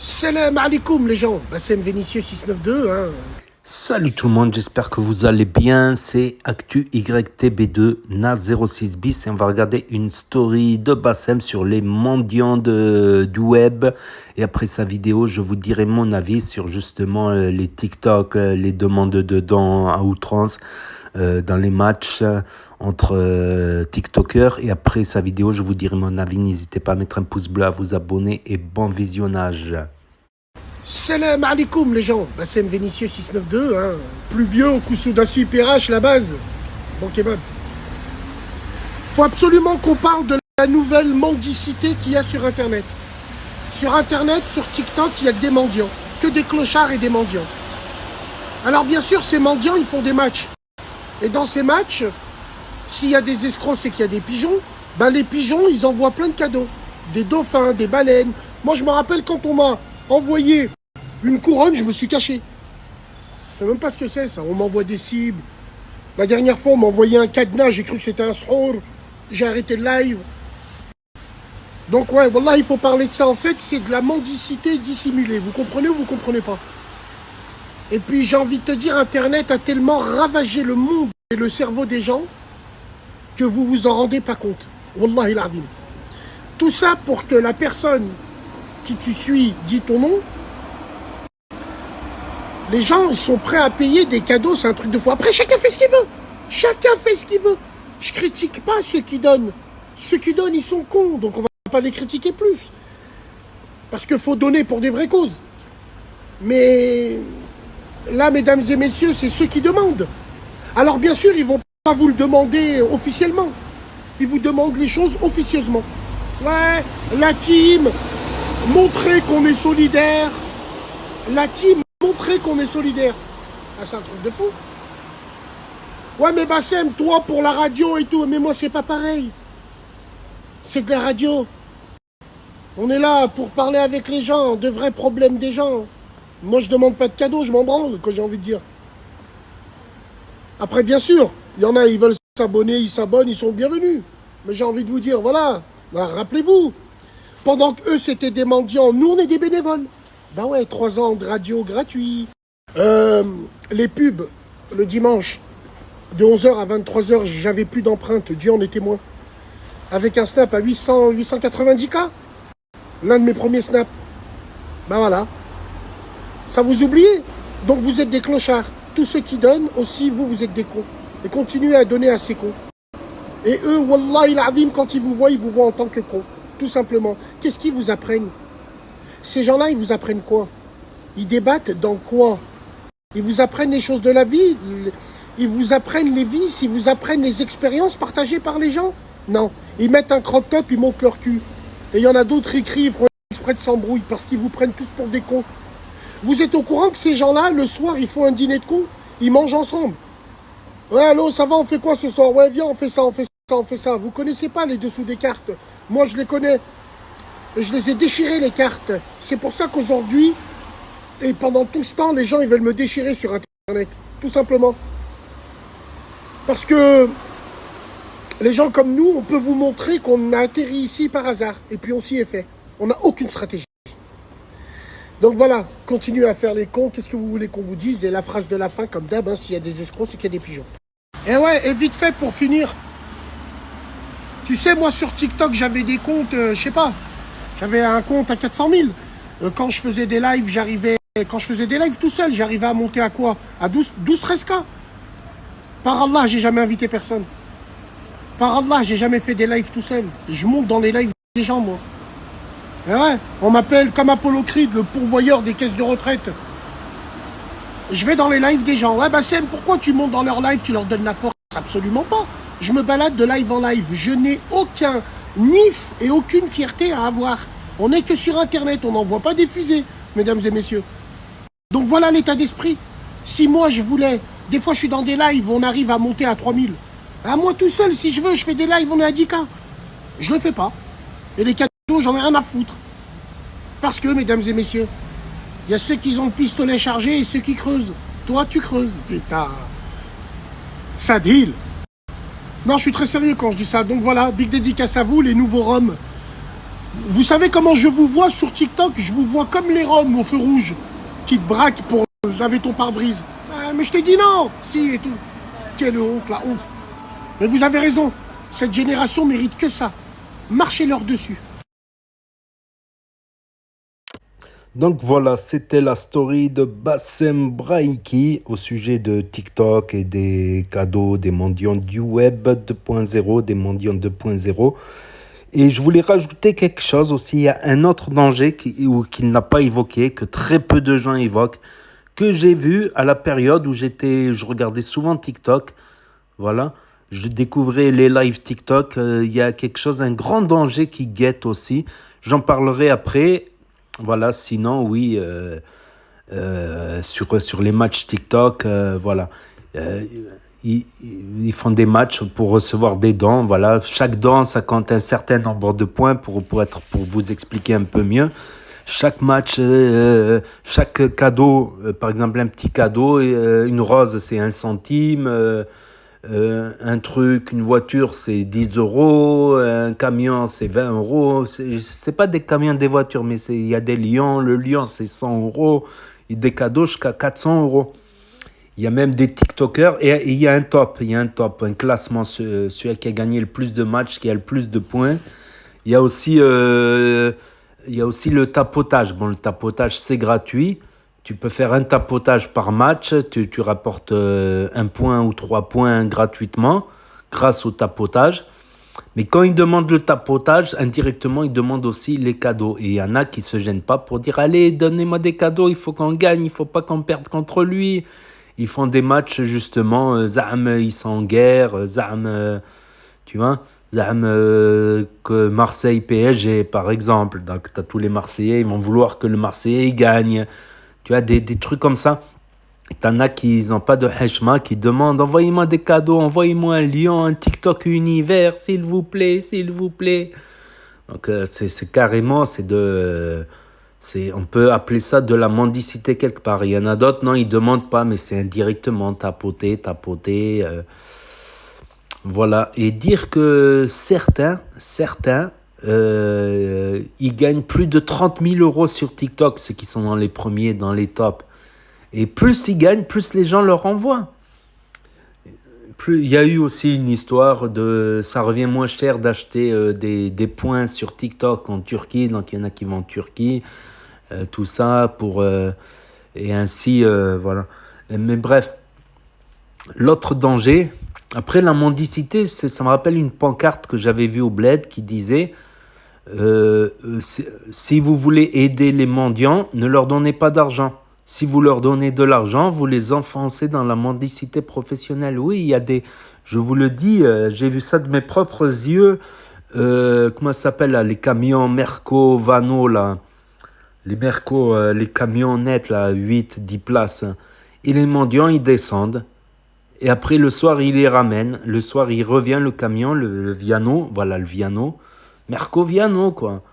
Salam alaikum les gens, Bassem Vénitieux 692 hein. Salut tout le monde, j'espère que vous allez bien. C'est Actu YTB2 Na06 bis et on va regarder une story de Bassem sur les mendiants du web. Et après sa vidéo, je vous dirai mon avis sur justement les TikTok, les demandes de dons à outrance dans les matchs entre TikTokers. Et après sa vidéo, je vous dirai mon avis. N'hésitez pas à mettre un pouce bleu, à vous abonner et bon visionnage. Salam alaikum les gens, Bassem Vénitieux 692 hein. Plus vieux au Koussoudassi PRH, la base. Bon kebab. Faut absolument qu'on parle de la nouvelle mendicité qu'il y a sur Internet. Sur Internet, sur TikTok, il y a que des mendiants. Que des clochards et des mendiants. Alors bien sûr, ces mendiants, ils font des matchs. Et dans ces matchs, s'il y a des escrocs, c'est qu'il y a des pigeons. Ben les pigeons, ils envoient plein de cadeaux. Des dauphins, des baleines. Moi, je me rappelle quand on m'a envoyé une couronne, je me suis caché. Je sais même pas ce que c'est ça. On m'envoie des cibles. La dernière fois, on m'a envoyé un cadenas, j'ai cru que c'était un srour. J'ai arrêté le live. Donc ouais, voilà, il faut parler de ça. En fait, c'est de la mendicité dissimulée. Vous comprenez ou vous comprenez pas? Et puis j'ai envie de te dire, Internet a tellement ravagé le monde et le cerveau des gens que vous vous en rendez pas compte. Wallahi l'azim. Tout ça pour que la personne qui tu suis dit ton nom. Les gens, ils sont prêts à payer des cadeaux, c'est un truc de fou. Après, chacun fait ce qu'il veut. Chacun fait ce qu'il veut. Je critique pas ceux qui donnent. Ceux qui donnent, ils sont cons, donc on va pas les critiquer plus. Parce qu'il faut donner pour des vraies causes. Mais là, mesdames et messieurs, c'est ceux qui demandent. Alors bien sûr, ils vont pas vous le demander officiellement. Ils vous demandent les choses officieusement. Ouais, la team, montrer qu'on est solidaire. La team, montrer qu'on est solidaire. Ah, c'est un truc de fou. Ouais, mais Bassem, toi, pour la radio et tout, mais moi, c'est pas pareil. C'est de la radio. On est là pour parler avec les gens, de vrais problèmes des gens. Moi, je demande pas de cadeaux, je m'en branle, quand j'ai envie de dire. Après, bien sûr, il y en a, ils veulent s'abonner, ils s'abonnent, ils sont bienvenus. Mais j'ai envie de vous dire, voilà, bah, rappelez-vous, pendant qu'eux, c'était des mendiants, nous, on est des bénévoles. Bah ouais, 3 ans de radio gratuit. Les pubs, le dimanche, de 11h à 23h, j'avais plus d'empreintes, Dieu en est témoin. Avec un snap à 890K. L'un de mes premiers snaps. Bah voilà. Ça vous oubliez? Donc vous êtes des clochards. Tous ceux qui donnent, aussi, vous êtes des cons. Et continuez à donner à ces cons. Et eux, wallahi l'azim, quand ils vous voient en tant que cons. Tout simplement. Qu'est-ce qu'ils vous apprennent? Ces gens-là, ils vous apprennent quoi? Ils débattent dans quoi? Ils vous apprennent les choses de la vie, ils vous apprennent les vices, ils vous apprennent les expériences partagées par les gens? Non. Ils mettent un crop-top, ils montent leur cul. Et il y en a d'autres écrits, ils font exprès de s'embrouiller parce qu'ils vous prennent tous pour des cons. Vous êtes au courant que ces gens-là, le soir, ils font un dîner de cons? Ils mangent ensemble. Ouais, allô, ça va, on fait quoi ce soir? Ouais, viens, on fait ça, on fait ça, on fait ça. Vous connaissez pas les dessous des cartes? Moi, je les connais. Je les ai déchirées, les cartes. C'est pour ça qu'aujourd'hui, et pendant tout ce temps, les gens, ils veulent me déchirer sur Internet. Tout simplement. Parce que les gens comme nous, on peut vous montrer qu'on a atterri ici par hasard. Et puis on s'y est fait. On n'a aucune stratégie. Donc voilà, continuez à faire les cons. Qu'est-ce que vous voulez qu'on vous dise? Et la phrase de la fin, comme d'hab, hein, s'il y a des escrocs, c'est qu'il y a des pigeons. Et ouais, et vite fait, pour finir. Tu sais, moi, sur TikTok, j'avais des comptes, je sais pas. J'avais un compte à 400 000. Quand je faisais des lives, quand je faisais des lives tout seul, j'arrivais à monter à quoi? À 12-13K. Par Allah, j'ai jamais invité personne. Par Allah, j'ai jamais fait des lives tout seul. Je monte dans les lives des gens, moi. Et ouais, on m'appelle comme Apollo Creed, le pourvoyeur des caisses de retraite. Je vais dans les lives des gens. Ouais, Bassem, pourquoi tu montes dans leurs lives, tu leur donnes la force? Absolument pas. Je me balade de live en live. Je n'ai aucun nif et aucune fierté à avoir. On n'est que sur Internet, on n'envoie pas des fusées, mesdames et messieurs. Donc voilà l'état d'esprit. Si moi je voulais, des fois je suis dans des lives, on arrive à monter à 3000. À moi tout seul, si je veux, je fais des lives, on est à 10K. Je le fais pas. Et les cadeaux, j'en ai rien à foutre. Parce que, mesdames et messieurs, il y a ceux qui ont le pistolet chargé et ceux qui creusent. Toi, tu creuses. Putain. Ça deal. Non, je suis très sérieux quand je dis ça. Donc voilà, big dédicace à vous, les nouveaux roms. Vous savez comment je vous vois sur TikTok? Je vous vois comme les Roms au feu rouge qui te braquent pour laver ton pare-brise. Ah, mais je t'ai dit non, si et tout. Quelle honte, la honte. Mais vous avez raison, cette génération mérite que ça. Marchez-leur dessus. Donc voilà, c'était la story de Bassem Braiki au sujet de TikTok et des cadeaux des mendiants du web 2.0, des mendiants 2.0. Et je voulais rajouter quelque chose aussi. Il y a un autre danger qu'il n'a pas évoqué, que très peu de gens évoquent, que j'ai vu à la période où je regardais souvent TikTok. Voilà, je découvrais les lives TikTok. Il y a quelque chose, un grand danger qui guette aussi. J'en parlerai après. Voilà, sinon, oui, sur les matchs TikTok, voilà. Euh, ils font des matchs pour recevoir des dons. Voilà, chaque don, ça compte un certain nombre de points pour vous expliquer un peu mieux. Chaque match, chaque cadeau, par exemple un petit cadeau, une rose c'est 1 centime, un truc, une voiture c'est 10 euros, un camion c'est 20 euros. C'est pas des camions, des voitures, mais il y a des lions, le lion c'est 100 euros, et des cadeaux jusqu'à 400 euros. Il y a même des TikTokers et il y a un top, un classement, celui qui a gagné le plus de matchs, qui a le plus de points. Il y a aussi, le tapotage. Bon, le tapotage, c'est gratuit. Tu peux faire un tapotage par match. Tu rapportes 1 point ou 3 points gratuitement grâce au tapotage. Mais quand ils demandent le tapotage, indirectement, ils demandent aussi les cadeaux. Et il y en a qui ne se gênent pas pour dire « Allez, donnez-moi des cadeaux, il faut qu'on gagne, il ne faut pas qu'on perde contre lui. » Ils font des matchs, justement, Zam, ils sont en guerre, Zam, tu vois, Zam, que Marseille-PSG, par exemple. Donc, tu as tous les Marseillais, ils vont vouloir que le Marseillais gagne. Tu vois, des trucs comme ça. T'en as qui n'ont pas de heshma, qui demandent envoyez-moi des cadeaux, envoyez-moi un lion, un TikTok univers, s'il vous plaît, s'il vous plaît. Donc c'est carrément, on peut appeler ça de la mendicité quelque part. Il y en a d'autres, non, ils ne demandent pas, mais c'est indirectement tapoter. Voilà. Et dire que certains, ils gagnent plus de 30 000 euros sur TikTok, ceux qui sont dans les premiers, dans les tops. Et plus ils gagnent, plus les gens leur envoient. Il y a eu aussi une histoire de ça revient moins cher d'acheter des points sur TikTok en Turquie, donc il y en a qui vont en Turquie, tout ça et ainsi voilà. Mais bref, l'autre danger, après la mendicité, ça me rappelle une pancarte que j'avais vue au Bled qui disait si vous voulez aider les mendiants, ne leur donnez pas d'argent. Si vous leur donnez de l'argent, vous les enfoncez dans la mendicité professionnelle. Oui, il y a je vous le dis, j'ai vu ça de mes propres yeux. Comment ça s'appelle là, les camions Merco, Vano, là. Les Merco, les camionnettes, là, 8, 10 places. Et les mendiants, ils descendent. Et après, le soir, ils les ramènent. Le soir, il revient le camion, le Viano. Voilà, le Viano. Merco Viano, quoi.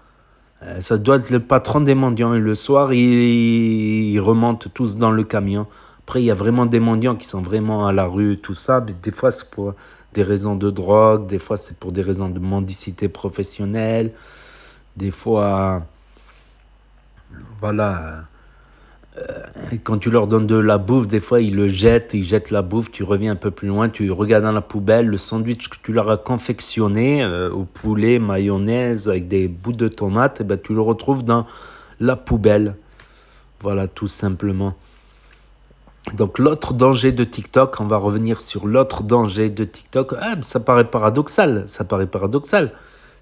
Ça doit être le patron des mendiants. Et le soir, ils remontent tous dans le camion. Après, il y a vraiment des mendiants qui sont vraiment à la rue, tout ça. Mais des fois, c'est pour des raisons de drogue. Des fois, c'est pour des raisons de mendicité professionnelle. Des fois, voilà. Et quand tu leur donnes de la bouffe, des fois, ils jettent la bouffe. Tu reviens un peu plus loin, tu regardes dans la poubelle. Le sandwich que tu leur as confectionné au poulet, mayonnaise, avec des bouts de tomates, et ben, tu le retrouves dans la poubelle. Voilà, tout simplement. Donc, l'autre danger de TikTok, on va revenir sur l'autre danger de TikTok. Ça paraît paradoxal.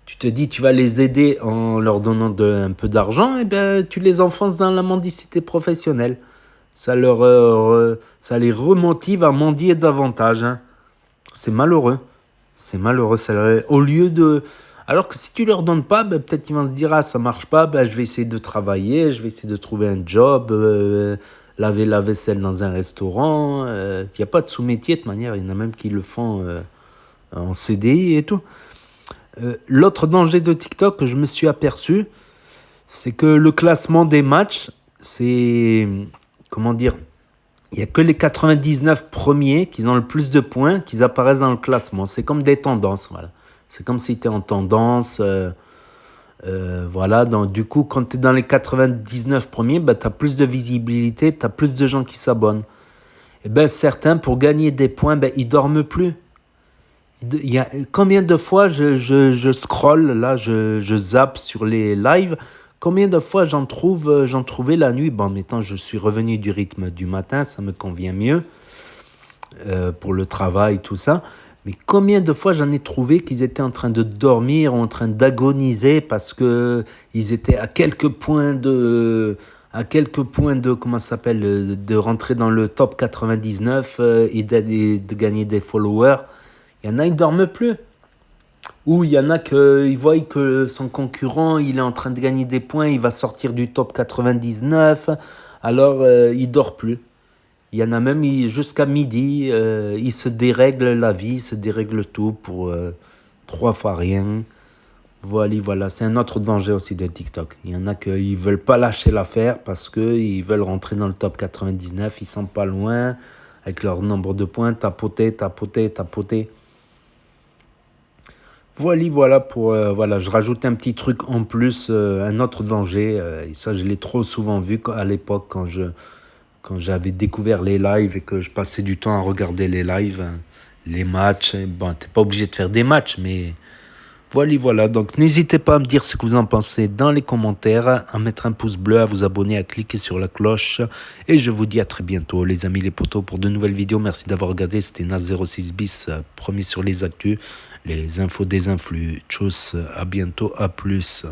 Tu te dis, tu vas les aider en leur donnant un peu d'argent, et bien, tu les enfonces dans la mendicité professionnelle. Ça les remotive à mendier davantage. Hein. C'est malheureux. Au lieu de... Alors que si tu leur donnes pas, peut-être qu'ils vont se dire, ça marche pas, je vais essayer de travailler, je vais essayer de trouver un job, laver la vaisselle dans un restaurant. Il n'y a pas de sous-métier de toute manière, il y en a même qui le font en CDI et tout. L'autre danger de TikTok que je me suis aperçu, c'est que le classement des matchs, c'est... Comment dire ? Il n'y a que les 99 premiers qui ont le plus de points qui apparaissent dans le classement. C'est comme des tendances, voilà. C'est comme si tu es en tendance. Voilà, donc du coup, quand tu es dans les 99 premiers, bah, tu as plus de visibilité, tu as plus de gens qui s'abonnent. Et ben certains, pour gagner des points, ben, ils dorment plus. Il y a, combien de fois je scrolle, là, je zappe sur les lives, combien de fois j'en trouvais la nuit. Bon, maintenant, je suis revenu du rythme du matin, ça me convient mieux pour le travail, tout ça. Mais combien de fois j'en ai trouvé qu'ils étaient en train de dormir, en train d'agoniser parce que ils étaient à quelques points de comment ça s'appelle, de rentrer dans le top 99 et de gagner des followers. Il y en a, ils ne dorment plus. Ou il y en a qui voient que son concurrent, il est en train de gagner des points, il va sortir du top 99, alors il ne dort plus. Il y en a même jusqu'à midi, ils se dérèglent la vie, ils se dérèglent tout pour 3 fois rien. Voilà, c'est un autre danger aussi de TikTok. Il y en a qui ne veulent pas lâcher l'affaire parce qu'ils veulent rentrer dans le top 99, ils sont pas loin, avec leur nombre de points, tapoter. Voilà voilà, je rajoute un petit truc en plus, un autre danger. Et ça, je l'ai trop souvent vu à l'époque quand j'avais découvert les lives et que je passais du temps à regarder les lives, les matchs. Bon, t'es pas obligé de faire des matchs, mais voilà. Donc, n'hésitez pas à me dire ce que vous en pensez dans les commentaires, à mettre un pouce bleu, à vous abonner, à cliquer sur la cloche. Et je vous dis à très bientôt, les amis, les potos, pour de nouvelles vidéos. Merci d'avoir regardé. C'était Nas06 bis, premier sur les actus, les infos des influx. Tchuss, à bientôt, à plus.